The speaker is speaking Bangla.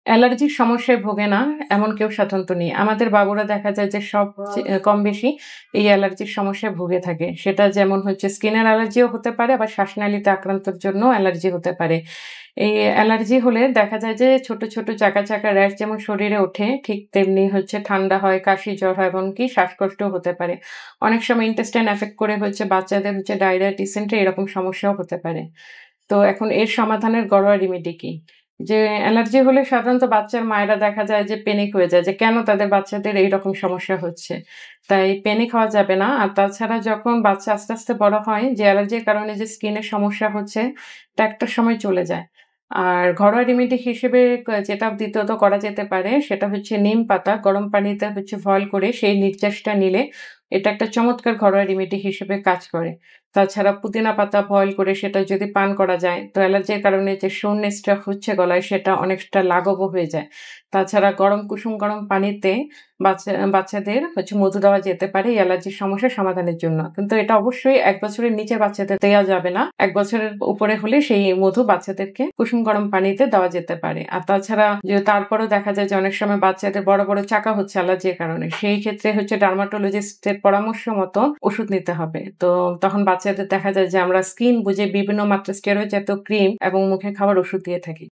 অ্যালার্জির সমস্যায় ভোগে না, এমন কেউ সাধারণত নেই। আমাদের বাবুরা দেখা যায় যে কম বেশি এই অ্যালার্জির সমস্যায় ভুগে থাকে। সেটা যেমন হচ্ছে স্কিনের অ্যালার্জিও হতে পারে, আবার শ্বাসনালীতে আক্রান্তর জন্যও অ্যালার্জি হতে পারে। এই অ্যালার্জি হলে দেখা যায় যে ছোট, ছোট চাকা, চাকা র‍্যাশ যেমন শরীরে ওঠে, ঠিক তেমনি হচ্ছে ঠান্ডা হয়, কাশি, জ্বর হয়, এমনকি শ্বাসকষ্টও হতে পারে। অনেক সময় ইন্টেস্টাইন এফেক্ট করে হচ্ছে বাচ্চাদের হচ্ছে ডায়রিয়া, ডিসেন্ট্রি এরকম সমস্যাও হতে পারে। তো এখন এর সমাধানের ঘরোয়া রেমেডি কি? যে অ্যালার্জি হলে সাধারণত বাচ্চার মায়েরা দেখা যায় যে প্যানিক হয়ে যায় যে কেন তাদের বাচ্চাদের এইরকম সমস্যা হচ্ছে। তাই প্যানিক হওয়া যাবে না। আর তাছাড়া যখন বাচ্চা আস্তে, আস্তে বড় হয় যে অ্যালার্জির কারণে যে স্কিনের সমস্যা হচ্ছে, এটা একটা সময় চলে যায়। আর ঘরোয়া রেমেডি হিসেবে যেটা দ্বিতীয়ত করা যেতে পারে সেটা হচ্ছে নিম পাতা গরম পানিতে হচ্ছে বয়েল করে সেই নির্যাসটা নিলে এটা একটা চমৎকার ঘরোয়া রেমেডি হিসেবে কাজ করে। তাছাড়া পুদিনা পাতা বয়েল করে সেটা যদি পান করা যায়, তো অ্যালার্জির কারণে যে সোরনেসটা হচ্ছে গলায় সেটা অনেকটা লাঘবও হয়ে যায়। তাছাড়া কুসুম গরম পানিতে বাচ্চাদের হচ্ছে মধু দেওয়া যেতে পারে এই অ্যালার্জির সমস্যা সমাধানের জন্য। কিন্তু এটা অবশ্যই ১ বছরের নিচে বাচ্চাদের দেয়া যাবে না। ১ বছরের উপরে হলে সেই মধু বাচ্চাদেরকে কুসুম গরম পানিতে দেওয়া যেতে পারে। আর তাছাড়া যে তারপরেও দেখা যায় যে অনেক সময় বাচ্চাদের বড়, বড় চাকা হচ্ছে অ্যালার্জির কারণে। সেই ক্ষেত্রে হচ্ছে ডার্মাটোলজিস্টের পরামর্শ মতো ওষুধ নিতে হবে। তো তখন বাচ্চাদের দেখা যায় যে আমরা স্কিন বুঝে বিভিন্ন মাত্রার স্টেরয়েড জাতীয় ক্রিম এবং মুখে খাওয়ার ওষুধ দিয়ে থাকি।